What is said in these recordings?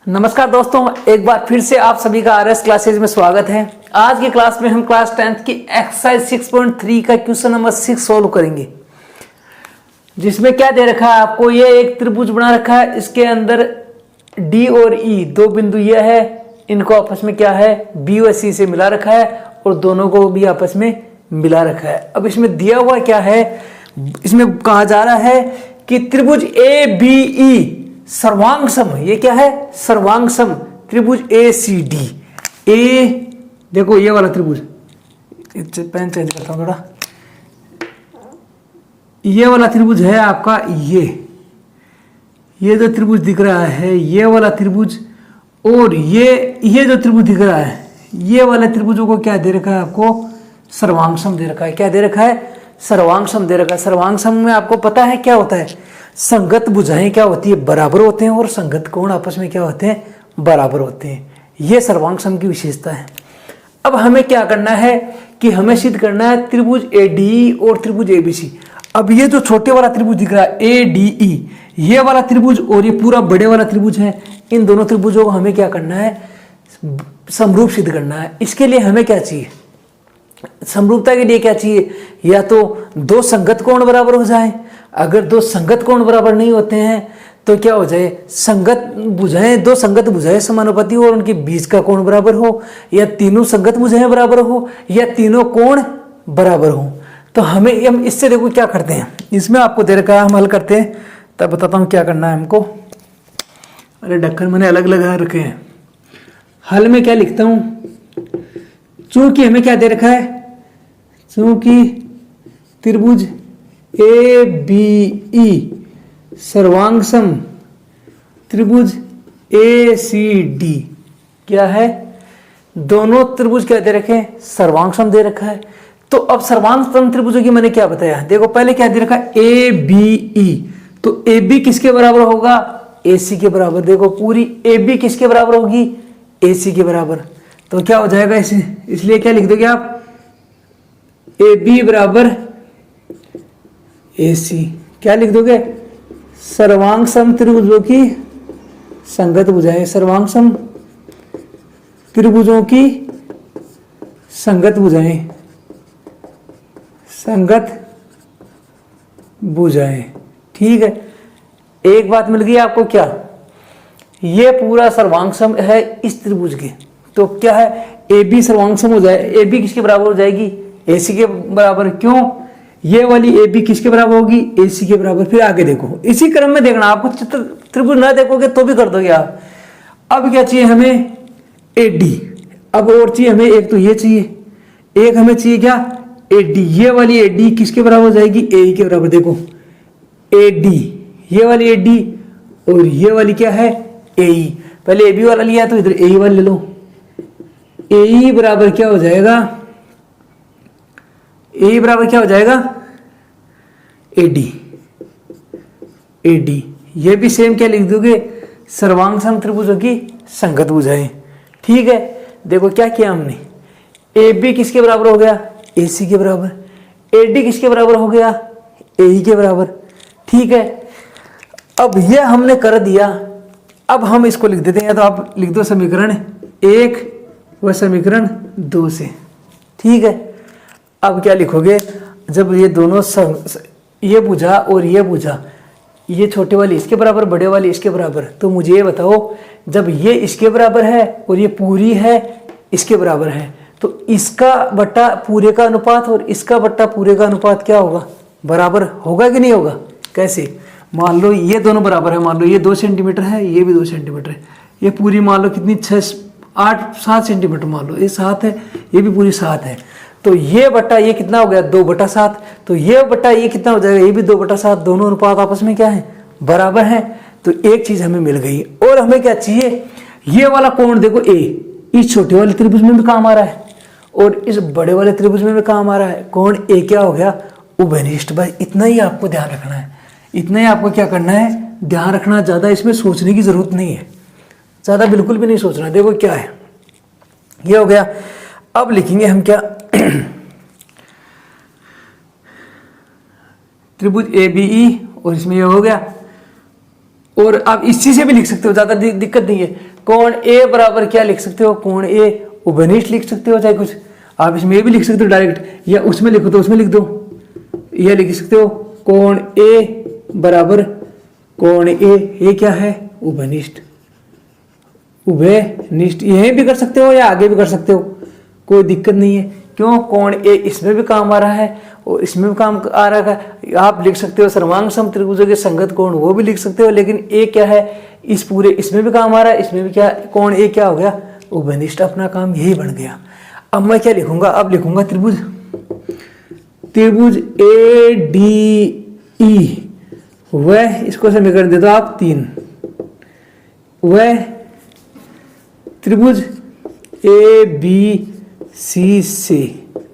नमस्कार दोस्तों, एक बार फिर से आप सभी का आरएस क्लासेज में स्वागत है। आज की क्लास में हम क्लास 10th की एक्सरसाइज 6.3 का क्वेश्चन नंबर 6 सोल्व करेंगे, जिसमें क्या दे रखा है आपको। ये एक त्रिभुज बना रखा है, इसके अंदर डी और ई दो बिंदु ये है, इनको आपस में क्या है बी और सी से मिला रखा है और दोनों को भी आपस में मिला रखा है। अब इसमें दिया हुआ क्या है, इसमें कहा जा रहा है कि त्रिभुज ए बी ई सर्वांग सम, ये क्या है सर्वांग सम त्रिभुज ए सी डी। ए देखो ये वाला त्रिभुज, पेन चेंज करता हूं थोड़ा। ये वाला त्रिभुज है आपका, ये जो त्रिभुज दिख रहा है ये वाला त्रिभुज, और ये जो त्रिभुज दिख रहा है ये वाले त्रिभुजों को क्या दे रखा है आपको, सर्वांग सम दे रखा है। क्या दे रखा है, सर्वांग सम दे रखा है। सर्वांग सम में आपको पता है क्या होता है, संगत भुजाएं क्या होती है बराबर होते हैं और संगत कोण आपस में क्या होते हैं बराबर होते हैं। ये सर्वांग सम की विशेषता है। अब हमें क्या करना है कि हमें सिद्ध करना है त्रिभुज एडी और त्रिभुज एबीसी। अब ये जो छोटे वाला त्रिभुज दिख रहा है एडीई, ये वाला त्रिभुज और ये पूरा बड़े वाला त्रिभुज है, इन दोनों त्रिभुजों को हमें क्या करना है, समरूप सिद्ध करना है। इसके लिए हमें क्या चाहिए, समरूपता के लिए क्या चाहिए, या तो दो संगत कोण बराबर हो जाए। अगर दो संगत कोण बराबर नहीं होते हैं तो क्या हो जाए, संगत भुजाएं, दो संगत भुजाएं समानुपाती हो और उनके बीच का कोण बराबर हो, या तीनों संगत भुजाएं बराबर हो, या तीनों कोण बराबर हो। तो हम इससे देखो क्या करते हैं, इसमें आपको दे रखा है, हम हल करते हैं तब बताता हूँ क्या करना है हमको। अरे ढक्कन मैंने अलग लगा रखे हैं। हल में क्या लिखता हूँ, चूंकि हमें क्या दे रखा है, चूंकि त्रिभुज ए बी ई सर्वांग सम त्रिभुज ए सी डी क्या है, दोनों त्रिभुज क्या दे रखे हैं, सर्वांग सम दे रखा है। तो अब सर्वांग सम त्रिभुजों की मैंने क्या बताया, देखो पहले क्या दे रखा है ए बी ई, तो ए बी किसके बराबर होगा, ए सी के बराबर। देखो पूरी ए बी किसके बराबर होगी, ए सी के बराबर। तो क्या हो जाएगा इसे, इसलिए क्या लिख दोगे आप, ए बी बराबर ए सी। क्या लिख दोगे, सर्वांग सम त्रिभुजों की संगत भुजाएं, सर्वांग सम त्रिभुजों की संगत भुजाएं, संगत भुजाएं। ठीक है, एक बात मिल गई आपको, क्या ये पूरा सर्वांग सम है इस त्रिभुज के। तो क्या है, ए बी सर्वांग सम हो जाए, ए बी किसके बराबर हो जाएगी, ए सी के बराबर। क्यों, ये वाली ए बी किसके बराबर होगी, ए सी के बराबर। फिर आगे देखो, इसी क्रम में देखना, आपको चित्र त्रिभुज ना देखोगे तो भी कर दोगे आप। अब क्या चाहिए हमें, ए डी। अब और चाहिए हमें, एक तो ये चाहिए, एक हमें चाहिए क्या, ए डी। ये वाली ए डी किसके बराबर हो जाएगी, ए ई के बराबर। देखो ए डी, ये वाली ए डी और ये वाली क्या है ए ई। पहले ए बी वाला लिया तो इधर ए ई वाला ले लो। ए ई बराबर क्या हो जाएगा, ए बराबर क्या हो जाएगा, ए डी। ए डी ये भी सेम क्या लिख दोगे, सर्वांग सम त्रिभुजों की संगत भुजाएं। ठीक है, देखो क्या किया हमने, ए बी किसके बराबर हो गया, ए सी के बराबर। ए डी किसके बराबर हो गया, ए ई के बराबर। ठीक है, अब ये हमने कर दिया। अब हम इसको लिख देते हैं, तो आप लिख दो समीकरण 1 व समीकरण 2 से। ठीक है, अब क्या लिखोगे, जब ये दोनों ये भुजा और ये भुजा, ये छोटे वाली इसके बराबर, बड़े वाली इसके बराबर, तो मुझे ये बताओ जब ये इसके बराबर है और ये पूरी है इसके बराबर है, तो इसका बट्टा पूरे का अनुपात और इसका बट्टा पूरे का अनुपात क्या होगा, बराबर होगा कि नहीं होगा। कैसे, मान लो ये दोनों बराबर है, मान लो ये 2 सेंटीमीटर है, ये भी 2 सेंटीमीटर है, ये पूरी मान लो कितनी 7 सेंटीमीटर मान लो, ये 7 है, ये भी पूरी 7 है। तो ये बट्टा ये कितना हो गया, 2/7। तो ये बट्टा ये कितना हो जाएगा, ये भी 2/7। दोनों अनुपात आपस में क्या है, बराबर है। तो एक चीज हमें मिल गई। और हमें क्या चाहिए, ये वाला कोण देखो ए, इस छोटे वाले त्रिभुज में भी काम आ रहा है और इस बड़े वाले त्रिभुज में भी काम आ रहा है। कोण ए क्या हो गया, उभयनिष्ठ। भाई इतना ही आपको ध्यान रखना है, इतना ही आपको क्या करना है, ध्यान रखना। ज्यादा इसमें सोचने की जरूरत नहीं है, ज्यादा बिल्कुल भी नहीं सोचना। देखो क्या है, ये हो गया। अब लिखेंगे हम क्या, त्रिभुज ए बी ई और इसमें ये हो गया। और आप इसी से भी लिख सकते हो, ज्यादा दिक्कत नहीं है। कोण ए बराबर क्या लिख सकते हो, कोण ए उभयनिष्ठ लिख सकते हो, चाहे कुछ आप इसमें भी लिख सकते हो डायरेक्ट, या उसमें लिखो तो उसमें लिख दो, यह लिख सकते हो कोण ए बराबर कोण ए, ये क्या है उभयनिष्ठ, उभयनिष्ठ। यहीं भी कर सकते हो या आगे भी कर सकते हो, कोई दिक्कत नहीं है। क्यों, कोण ए इसमें भी काम आ रहा है और इसमें भी काम आ रहा है। आप लिख सकते हो सर्वांग सम त्रिभुजों के संगत कोण, वो भी लिख सकते हो, लेकिन ए क्या है इस पूरे, इसमें भी काम आ रहा है, इसमें भी क्या, कोण ए क्या हो गया उभयनिष्ठ, अपना काम यही बन गया। अब मैं क्या लिखूंगा, अब लिखूंगा त्रिभुज, त्रिभुज ए डी ई, वह इसको समीकरण दे दो आप 3, वह त्रिभुज ए बी सी से,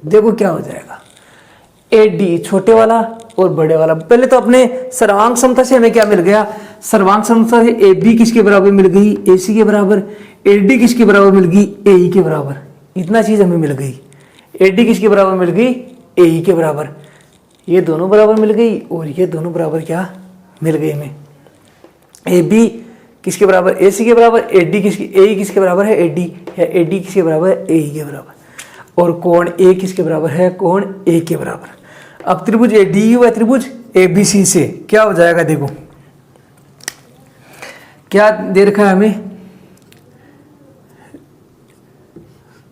देखो क्या हो जाएगा, ए डी छोटे वाला और बड़े वाला। पहले तो अपने सर्वांग समता से हमें क्या मिल गया, सर्वांग समता से ए बी किसके बराबर मिल गई, ए सी के बराबर, ए डी किसके बराबर मिल गई, ए ई के बराबर, इतना चीज हमें मिल गई। ए डी किसके बराबर मिल गई, ए ई के बराबर, ये दोनों बराबर मिल गई और ये दोनों बराबर क्या मिल गई हमें, ए बी किसके बराबर, ए सी के बराबर, ए डी किसके, ए ई किसके बराबर है, ए डी, या ए डी किसके बराबर है, ए ई के बराबर, और कोण ए किसके बराबर है, कोण ए के बराबर। अब त्रिभुज ए डी व त्रिभुज ए बी सी से क्या हो जाएगा, देखो क्या दे रखा है हमें,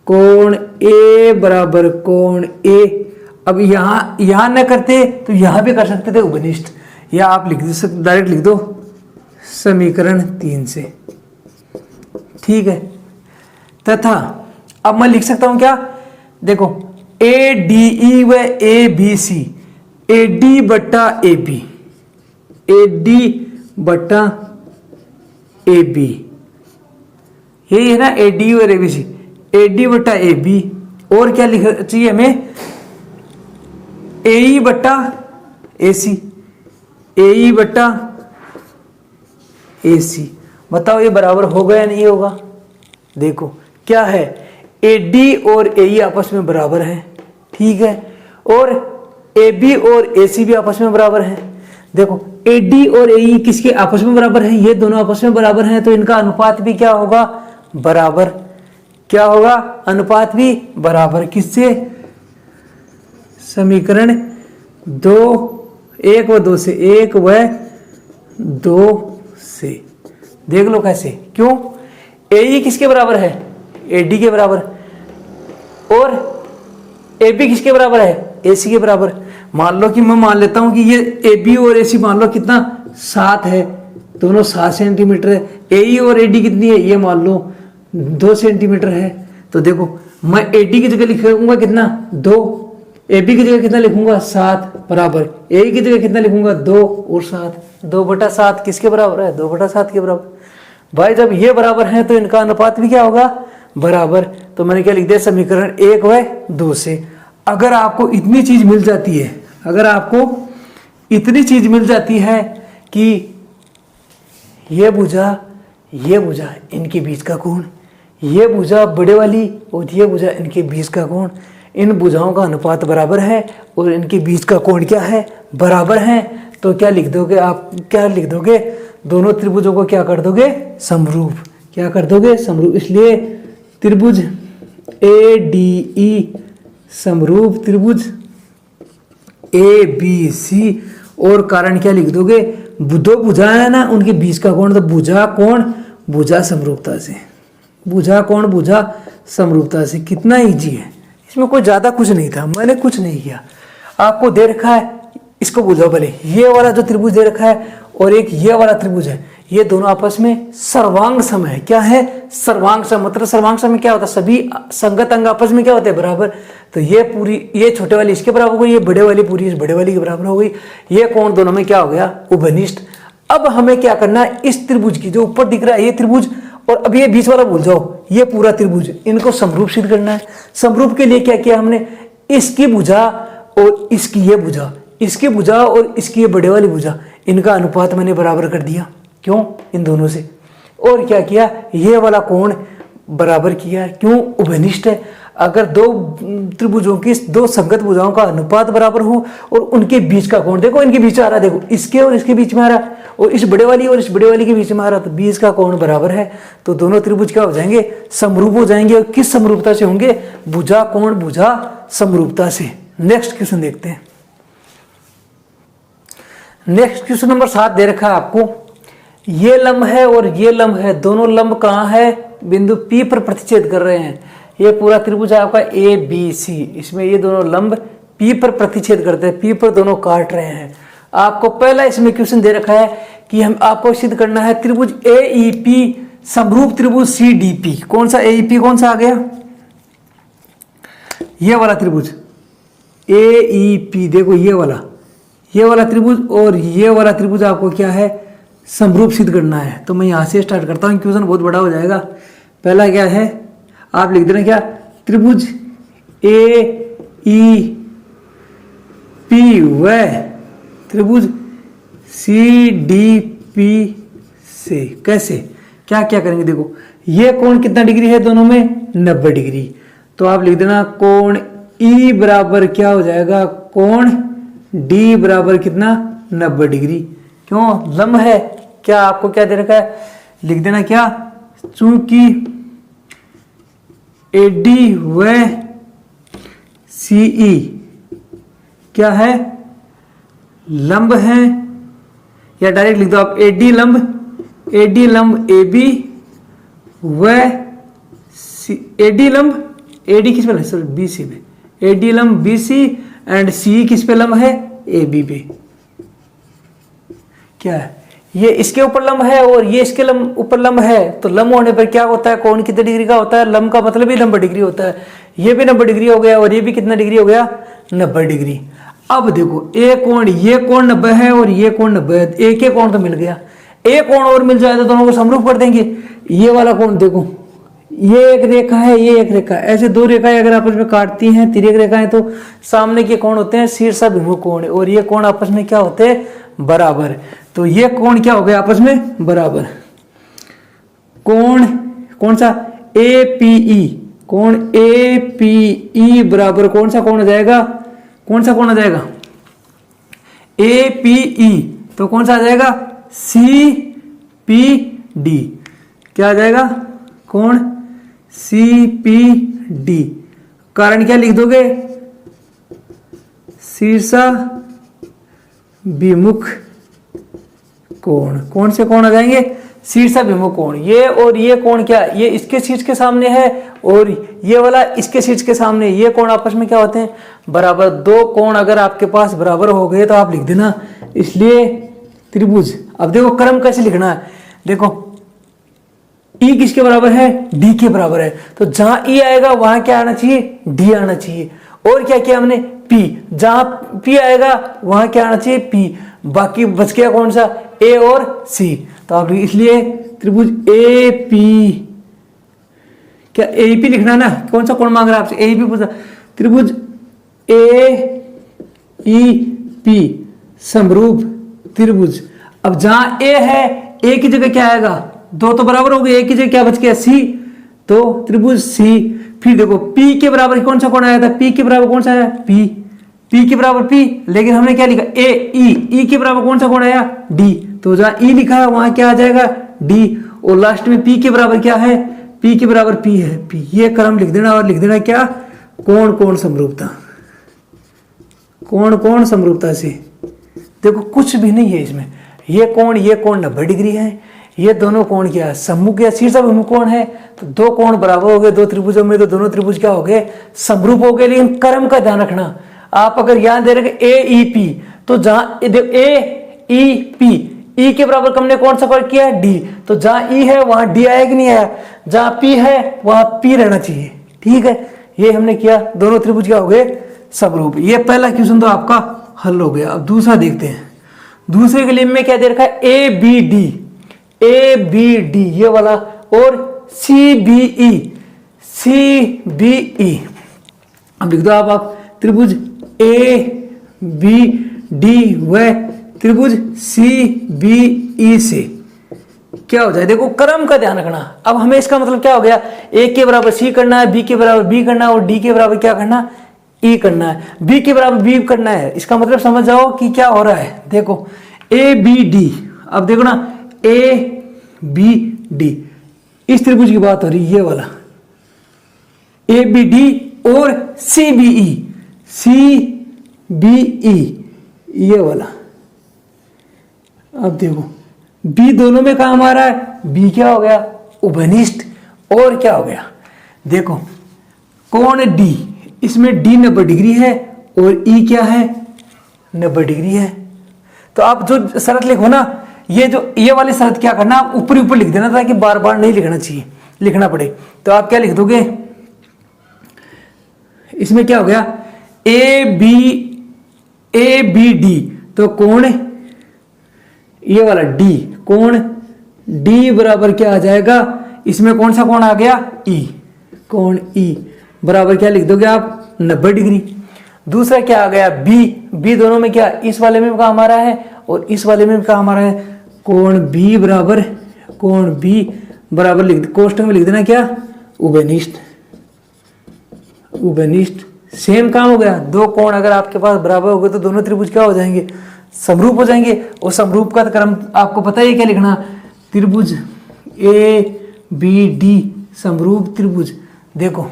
कोण ए बराबर कोण ए। अब यहां न करते तो यहां भी कर सकते थे उभयनिष्ठ, या आप लिख दो डायरेक्ट लिख दो समीकरण 3 से, ठीक है। तथा अब मैं लिख सकता हूं क्या, देखो ए डी ई व A B C, A D बट्टा ए बी, ए डी बट्टा ए बी, यही है ना ए डी और A B C, A D बट्टा ए बी, और क्या लिख चाहिए हमें, ए ई बट्टा ए सी, ए ई बट्टा ए सी। बताओ ये बराबर होगा या नहीं होगा, देखो क्या है, ए डी और ए ई आपस में बराबर हैं, ठीक है, और ए बी और ए सी भी आपस में बराबर हैं। देखो ए डी और ए ई किसके आपस में बराबर हैं, ये दोनों आपस में बराबर हैं, तो इनका अनुपात भी क्या होगा बराबर, क्या होगा अनुपात भी बराबर, किससे, समीकरण 2 1 व 2 से, 1 व 2 से। देख लो कैसे, क्यों, ए ई किसके बराबर है, ए डी के बराबर, और ए बी किसके बराबर है, ए सी के बराबर। मान लो कि मैं मान लेता हूं कि ये ए बी और ए सी मान लो कितना 7 है, दोनों 7 सेंटीमीटर है, ए ई और ए डी कितनी है, ये मान लो 2 सेंटीमीटर है। तो देखो मैं ए डी की जगह लिखूंगा कितना 2, ए बी की जगह कितना लिखूंगा 7 बराबर, ए ई की जगह कितना लिखूंगा 2 और 7, 2/7 किसके बराबर है, 2/7 के बराबर। भाई जब ये बराबर है तो इनका अनुपात भी क्या होगा बराबर। तो मैंने क्या लिख दिया, समीकरण 1 व 2 से। अगर आपको इतनी चीज मिल जाती है, अगर आपको इतनी चीज मिल जाती है कि ये भुजा इनके बीच का कोण, ये भुजा बड़े वाली और ये भुजा इनके बीच का कोण, इन भुजाओं का अनुपात बराबर है और इनके बीच का कोण क्या है बराबर है, तो क्या लिख दोगे आप, क्या लिख दोगे, दोनों त्रिभुजों को क्या कर दोगे समरूप, क्या कर दोगे समरूप। इसलिए त्रिभुज ए डी ई समरूप त्रिभुज ए बी सी, और कारण क्या लिख दोगे, दो भुजा है ना उनके बीच का कोण, तो भुजा कोण भुजा समरूपता से, भुजा कोण भुजा समरूपता से। कितना इजी है, इसमें कोई ज्यादा कुछ नहीं था, मैंने कुछ नहीं किया। आपको दे रखा है, इसको बुझाओ भले, ये वाला जो त्रिभुज दे रखा है और एक ये वाला त्रिभुज है, ये दोनों आपस में सर्वांग सम है। क्या है सर्वांग सम, मतलब सर्वांग सम में क्या होता है, सभी संगत अंग आपस में क्या होते हैं बराबर। तो ये पूरी, ये छोटे वाली इसके बराबर हो गई, ये बड़े वाली पूरी इस बड़े वाली के बराबर हो गई, ये कोण दोनों में क्या हो गया उभयनिष्ठ। अब हमें क्या करना है, इस त्रिभुज की जो ऊपर दिख रहा है ये त्रिभुज, और अब ये बीच वाला भूल जाओ, ये पूरा त्रिभुज, इनको समरूप सिद्ध करना है। समरूप के लिए क्या किया हमने, इसकी भुजा और इसकी ये भुजा, इसकी भुजा और इसकी ये बड़े वाली भुजा, इनका अनुपात मैंने बराबर कर दिया। क्यों, इन दोनों से। और क्या किया, ये वाला कोण बराबर किया, क्यों उभयनिष्ठ है। अगर दो त्रिभुजों की दो संगत भुजाओं का अनुपात बराबर हो और उनके बीच का कोण, देखो इनके बीच आ रहा है, देखो इसके और इसके बीच में आ रहा है, और इस बड़े वाली और इस बड़े वाली के बीच में आ रहा, तो बीच का कोण बराबर है, तो दोनों त्रिभुज क्या हो जाएंगे, समरूप हो जाएंगे। और किस समरूपता से होंगे, भुजा कोण भुजा समरूपता से। नेक्स्ट क्वेश्चन देखते हैं। नेक्स्ट क्वेश्चन नंबर 7 दे रखा है आपको, ये लंब है और ये लंब है, दोनों लंब कहाँ है, बिंदु P पर प्रतिच्छेद कर रहे हैं। ये पूरा त्रिभुज है आपका ABC, इसमें ये दोनों लंब P पर प्रतिच्छेद करते हैं, P पर दोनों काट रहे हैं। आपको पहला इसमें क्वेश्चन दे रखा है कि हम आपको सिद्ध करना है त्रिभुज AEP समरूप त्रिभुज CDP। कौन सा AEP, कौन सा आ गया, ये वाला त्रिभुज AEP, देखो ये वाला त्रिभुज और ये वाला त्रिभुज आपको क्या है, समरूप सिद्ध करना है। तो मैं यहां से स्टार्ट करता हूं, क्वेश्चन बहुत बड़ा हो जाएगा। पहला क्या है, आप लिख देना क्या, त्रिभुज AEP व त्रिभुज CDP से कैसे क्या क्या करेंगे। देखो ये कोण कितना डिग्री है, दोनों में 90 डिग्री। तो आप लिख देना कोण E बराबर क्या हो जाएगा, कोण D बराबर कितना, 90 डिग्री। क्यों, लंब है, क्या आपको क्या दे रखा है, लिख देना क्या, चूंकि AD व CE क्या है, लंब है, या डायरेक्ट लिख दो आप AD लंब AB व AD लंब AD किस पे, सॉरी BC पे, AD लंब BC एंड CE किस पे लंब है, AB पे। क्या है, ये इसके ऊपर लंब है और ये इसके ऊपर लंब है, तो लंब होने पर क्या होता है, कोण कितने डिग्री का होता है, लंब का मतलब ही 90 डिग्री होता है। ये भी 90 डिग्री हो गया और ये भी कितना डिग्री हो गया, 90 डिग्री। अब देखो ये कोण 90 है और ये कोण 90 है, एक ही कोण तो मिल गया, एक कोण और मिल जाए तो दोनों को समरूप कर देंगे। ये वाला कोण देखो, ये एक रेखा है, ये एक रेखा, ऐसे दो रेखाएं अगर आपस में काटती हैं, तिर्यक रेखाएं, तो सामने के कोण होते हैं शीर्षाभिमुख कोण, और ये कोण आपस में क्या होते हैं, बराबर। तो ये कोण क्या हो गया, आपस में बराबर। कोण कौन सा, APE, कोण APE बराबर कौन सा कोण हो जाएगा, कौन सा कोण आ जाएगा, APE, तो कौन सा आ जाएगा, CPD। क्या आ जाएगा, कोण CPD। कारण क्या लिख दोगे, शीर्षाभिमुख कोण। कौन से कोण आ जाएंगे, शीर्षाभिमुख कोण। ये और ये कोण क्या, ये इसके शीर्ष के सामने है और ये वाला इसके शीर्ष के सामने, ये कोण आपस में क्या होते हैं, बराबर। दो कोण अगर आपके पास बराबर हो गए तो आप लिख देना, इसलिए त्रिभुज। अब देखो क्रम कैसे लिखना है, देखो E किसके बराबर है, D के बराबर है, तो जहां E आएगा वहां क्या आना चाहिए, D आना चाहिए। और क्या किया हमने, P, जहां P आएगा वहां क्या आना चाहिए, P। बाकी बच गया कौन सा, A और C। तो आप इसलिए त्रिभुज AP, क्या AEP लिखना ना, कौन सा कोण मांग रहा है आपसे, AEP पूछा, त्रिभुज AEP समरूप त्रिभुज। अब जहां A है, A की जगह क्या आएगा, दो तो बराबर हो गए, एक की जगह क्या बच गया, C, तो त्रिभुज C। फिर देखो P के बराबर कौन सा कोण आया था, P के बराबर कौन सा आया, P के बराबर P, लेकिन हमने क्या लिखा, E के बराबर कौन सा कोण आया, D, तो जहां E लिखा है वहां क्या आ जाएगा, D, और लास्ट में P के बराबर क्या है, P के बराबर P है, P। ये क्रम लिख देना और लिख देना क्या, कोण कोण समरूपता, कोण कोण समरूपता से। देखो कुछ भी नहीं है इसमें, ये कोण 90 डिग्री है, ये दोनों कोण क्या है, सम्मुख या शीर्षाभिमुख कोण है, तो दो कोण बराबर हो गए दो त्रिभुजों में, तो दोनों त्रिभुज क्या हो गए, समरूप हो गए। लेकिन क्रम का ध्यान रखना, आप अगर यहां दे रहे AEP, तो जहां AEP, E के बराबर हमने कौन सा वर्ग किया है, D, तो जहां E है वहां D आया कि नहीं आया, जहां P है वहां P रहना चाहिए, ठीक है। ये हमने किया, दोनों त्रिभुज क्या हो गए, समरूप। ये पहला क्वेश्चन तो आपका हल हो गया। अब दूसरा देखते हैं, दूसरे के लिए में क्या दे रखा है, ABD ये वाला, और CBE। अब लिख दो आप त्रिभुज ABD व त्रिभुज CBE से क्या हो जाए, देखो क्रम का ध्यान रखना। अब हमें इसका मतलब क्या हो गया, A के बराबर C करना है, B के बराबर B करना है, और D के बराबर क्या करना, E करना है, B के बराबर B करना है। इसका मतलब समझ जाओ कि क्या हो रहा है। देखो ABD, अब देखो ना, ए बी डी, इस त्रिभुज की बात हो रही है, ये वाला ए बी डी और सी बी ई, ये वाला। अब देखो बी दोनों में काम आ रहा है, बी क्या हो गया, उभयनिष्ठ, और क्या हो गया, देखो कोण डी, इसमें डी 90 डिग्री है और ई क्या है, 90 डिग्री है। तो आप जो शरत लिखो ना, ये वाली शरत क्या करना, आप ऊपर ऊपर लिख देना ताकि बार बार नहीं लिखना चाहिए, लिखना पड़े। तो आप क्या लिख दोगे, इसमें क्या हो गया, ए बी डी, तो कोण ये वाला डी, कोण डी बराबर क्या आ जाएगा, इसमें कौन सा कोण आ गया, ई, कोण ई बराबर क्या लिख दोगे आप, 90 डिग्री। दूसरा क्या आ गया, बी दोनों में क्या, इस वाले में काम आ रहा है और इस वाले में काम आ रहा है, कोण बी बराबर लिख, कोष्टक में लिख देना क्या, उभयनिष्ठ। सेम काम हो गया, दो कोण अगर आपके पास बराबर हो गए तो दोनों त्रिभुज क्या हो जाएंगे, समरूप हो जाएंगे। और समरूप का क्रम आपको पता ही क्या लिखना, त्रिभुज ए बी डी समरूप त्रिभुज। देखो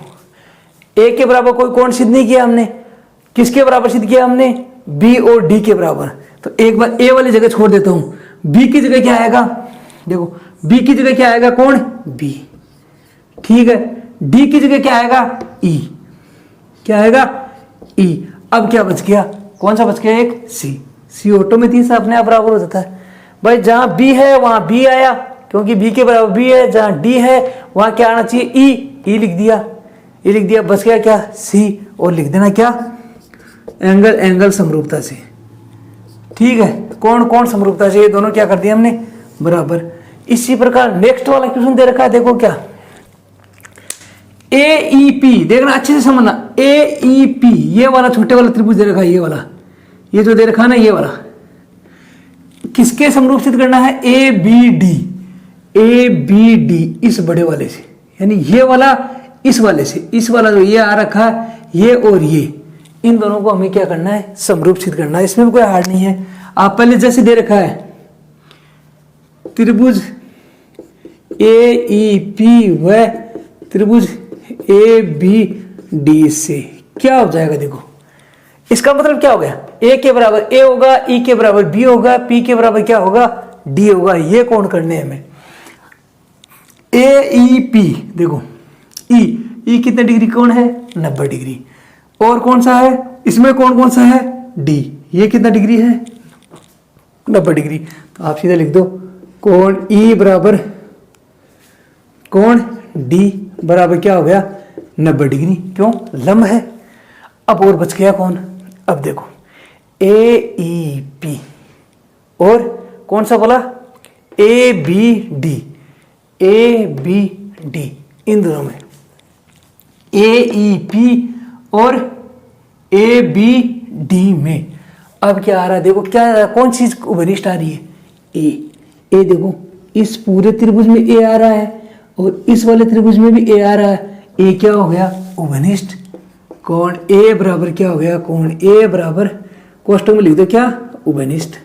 ए के बराबर कोई कोण सिद्ध नहीं किया हमने, किसके बराबर सिद्ध किया हमने, बी और डी के बराबर। तो एक बार ए वाली जगह छोड़ देता हूं, बी की जगह क्या आएगा, देखो बी की जगह क्या आएगा, कौन, बी, ठीक है। डी की जगह क्या आएगा, ई, क्या आएगा, ई। अब क्या बच गया, कौन सा बच गया, एक सी ऑटो में 3 अपने आप बराबर हो जाता है भाई। जहां बी है वहां बी आया, क्योंकि बी के बराबर बी है। जहां डी है वहां क्या आना चाहिए, ई लिख दिया, बच गया क्या, सी, और लिख देना क्या, एंगल समरूपता से, ठीक है। कौन समरूपता से, ये दोनों क्या कर दिया हमने, बराबर। इसी प्रकार नेक्स्ट वाला क्वेश्चन दे रखा है, देखो क्या, ए ई पी, देखना अच्छे से समझना, ए ई पी ये वाला छोटे वाला त्रिभुज दे रखा है, ये जो दे रखा है ना, ये वाला किसके समरूप सिद्ध करना है, ए बी डी इस बड़े वाले से, यानी ये वाला इस वाले से, इस वाला जो ये आ रखा है, ये और ये, इन दोनों को हमें क्या करना है, समरूप सिद्ध करना है। इसमें भी कोई हार्ड नहीं है। आप पहले जैसे दे रखा है त्रिभुज ए ई पी व त्रिभुज ए बी डी से क्या हो जाएगा, देखो इसका मतलब क्या हो गया, ए के बराबर ए होगा, ई के बराबर बी होगा, पी के बराबर क्या होगा, डी होगा। ये कौन करने हैं हमें, ए ई पी, देखो ई कितने डिग्री कौन है, 90 डिग्री। और कौन सा है इसमें, कौन सा है, डी, ये कितना डिग्री है, 90 डिग्री। तो आप सीधा लिख दो, कोण ई बराबर कोण डी बराबर क्या हो गया, 90 डिग्री, क्यों, लंब है। अब और बच गया कौन, अब देखो ए ई पी और कौन सा बोला, ए बी डी, इन दोनों में ए ई पी और ए बी डी में अब क्या आ रहा है, देखो क्या आ रहा है, कौन चीज उभयनिष्ठ आ रही है, ए देखो इस पूरे त्रिभुज में ए आ रहा है और इस वाले त्रिभुज में भी ए आ रहा है। ए क्या हो गया, उभयनिष्ठ। कोण ए बराबर क्या हो गया, कोण ए बराबर कोष्टक में लिख दो क्या, उभयनिष्ठ।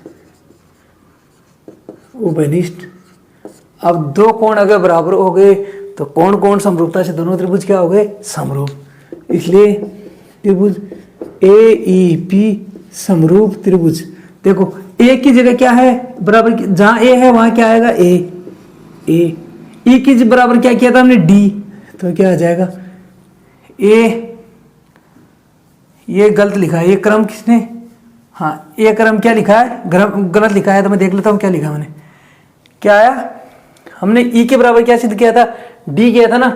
अब दो कोण अगर बराबर हो गए तो कौन समरूपता से दोनों त्रिभुज क्या हो गए, समरूप। इसलिए त्रिभुज ए ई पी समरूप त्रिभुज। देखो ए की जगह क्या है, बराबर जहां ए है वहां क्या आएगा, ए ई की बराबर क्या किया था हमने, डी, तो क्या आ जाएगा, ए। ये गलत लिखा है, ये क्रम किसने, हाँ ये क्रम क्या लिखा है, गलत लिखा है। तो मैं देख लेता हूँ क्या लिखा मैंने, क्या आया, हमने ई के बराबर क्या सिद्ध किया था, डी किया था ना,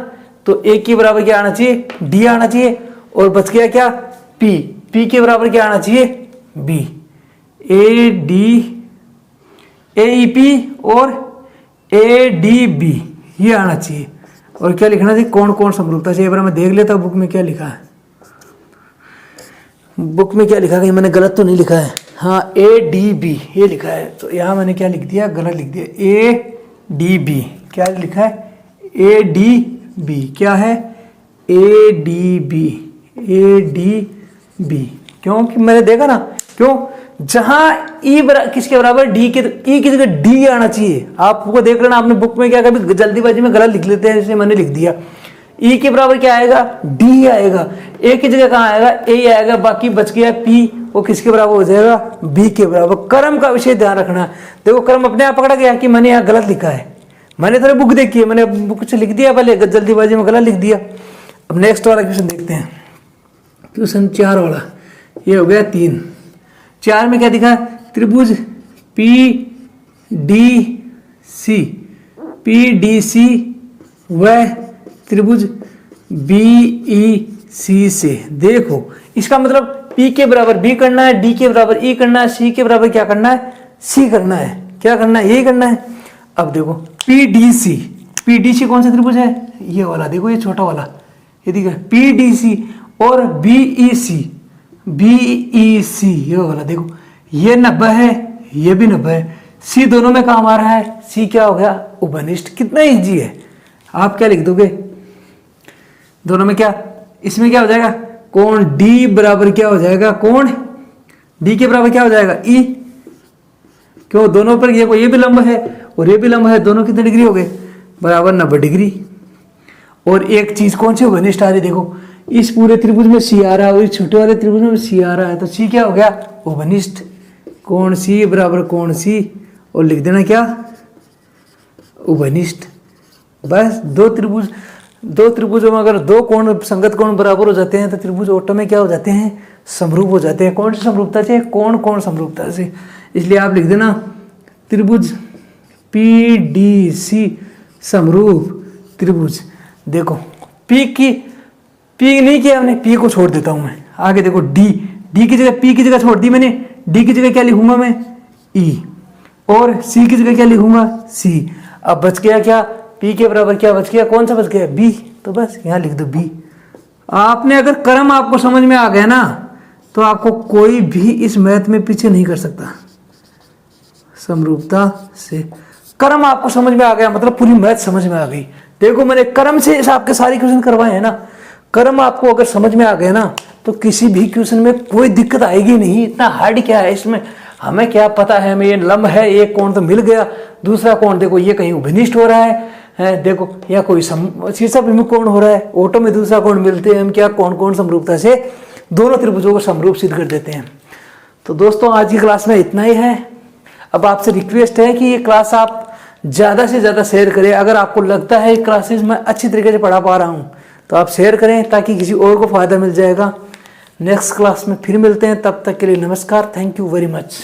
तो ए के बराबर क्या आना चाहिए, डी आना चाहिए। और बच गया क्या, पी के बराबर क्या आना चाहिए, बी। ए ई पी और ए डी बी ये आना चाहिए। और क्या लिखना चाहिए, कौन समरूपता चाहिए। मैं देख लेता हूँ बुक में क्या लिखा है, बुक में क्या लिखा है, मैंने गलत तो नहीं लिखा है, हाँ ए डी बी ये लिखा है। तो यहाँ मैंने क्या लिख दिया, गलत लिख दिया, ए डी बी क्या लिखा है, ए डी बी क्या है, ए डी बी। क्योंकि मैंने देखा ना, क्यों, जहां किसके बराबर डी के, ई की जगह डी आना चाहिए। आपको देख लेना, आपने बुक में क्या कभी जल्दीबाजी में गलत लिख लेते हैं, जैसे मैंने लिख दिया। ई के बराबर क्या आएगा, डी आएगा। ए की जगह कहाँ आएगा, ए आएगा। बाकी बच गया पी, वो किसके बराबर हो जाएगा, बी के बराबर। क्रम का विषय ध्यान रखना। देखो क्रम अपने आप पकड़ा गया कि मैंने यहाँ गलत लिखा है, मैंने थोड़ी बुक देखी है, मैंने बुक से लिख दिया पहले, जल्दीबाजी में गलत लिख दिया। अब नेक्स्ट वाला क्वेश्चन देखते हैं, क्वेश्चन 4 वाला। ये हो गया 3। 4 में क्या दिखा, त्रिभुज पी डी सी व त्रिभुज बी ई सी से। देखो इसका मतलब P के बराबर B करना है, D के बराबर E करना है, C के बराबर क्या करना है, C करना है। क्या करना है, यही करना है। अब देखो PDC कौन सा त्रिभुज है, ये वाला। देखो ये छोटा वाला, ये दिखा PDC और BEC ये वाला। देखो ये 90 है, ये भी 90 है। C दोनों में काम आ रहा है, C क्या हो गया, उपनिष्ठ। कितना इजी है। आप क्या लिख दोगे दोनों में, क्या इसमें क्या हो जाएगा, कोण D बराबर क्या हो जाएगा, कोण D के बराबर क्या हो जाएगा, E। क्यों, दोनों पर ये भी लंब है और ये भी लंब है, दोनों कितने डिग्री हो गए, बराबर 90 डिग्री। और एक चीज कौन सी उपनिष्ठ आ रही, देखो इस पूरे त्रिभुज में C आ रहा है और इस छोटे वाले त्रिभुज में C आ रहा है, तो C क्या हो गया, उपनिष्ठ। कोण C बराबर कोण C, और लिख देना क्या, उपनिष्ठ। बस दो त्रिभुजों में अगर दो कोण संगत कोण बराबर हो जाते हैं तो त्रिभुज ऑटो में क्या हो जाते हैं, समरूप हो जाते हैं। कौन सी समरूपता से, कोण समरूपता से। इसलिए आप लिख देना त्रिभुज PDC समरूप त्रिभुज। देखो P नहीं किया हमने, P को छोड़ देता हूं मैं। आगे देखो D की जगह P की जगह छोड़ दी मैंने, D की जगह क्या लिखूंगा मैं, E, और C की जगह क्या लिखूंगा, C। अब बच गया क्या, P के बराबर क्या बच गया, कौन सा बच गया, B। तो बस यहां लिख दो B। आपने अगर क्रम आपको समझ में आ गया ना, तो आपको कोई भी इस मैथ में पीछे नहीं कर सकता। समरूपता से क्रम आपको समझ में आ गया, मतलब पूरी मैथ समझ में आ गई। देखो मैंने क्रम से आपके सारे क्वेश्चन करवाए हैं ना। क्रम आपको अगर समझ में आ गया ना, तो किसी भी क्वेश्चन में कोई दिक्कत आएगी नहीं। इतना हार्ड क्या है इसमें, हमें क्या पता है, हमें ये लंब है, एक कोण तो मिल गया, दूसरा कोण देखो ये कहीं उपनिष्ठ हो रहा है, देखो या कोई शीर्षाभिमुख कोण हो रहा है, ऑटो में दूसरा कोण मिलते हैं, हम क्या कोण समरूपता से दोनों त्रिभुजों को समरूप सिद्ध कर देते हैं। तो दोस्तों आज की क्लास में इतना ही है। अब आपसे रिक्वेस्ट है कि ये क्लास आप ज़्यादा से ज़्यादा शेयर करें। अगर आपको लगता है क्लासेस मैं अच्छी तरीके से पढ़ा पा रहा हूँ तो आप शेयर करें, ताकि किसी और को फ़ायदा मिल जाएगा। नेक्स्ट क्लास में फिर मिलते हैं, तब तक के लिए नमस्कार, थैंक यू वेरी मच।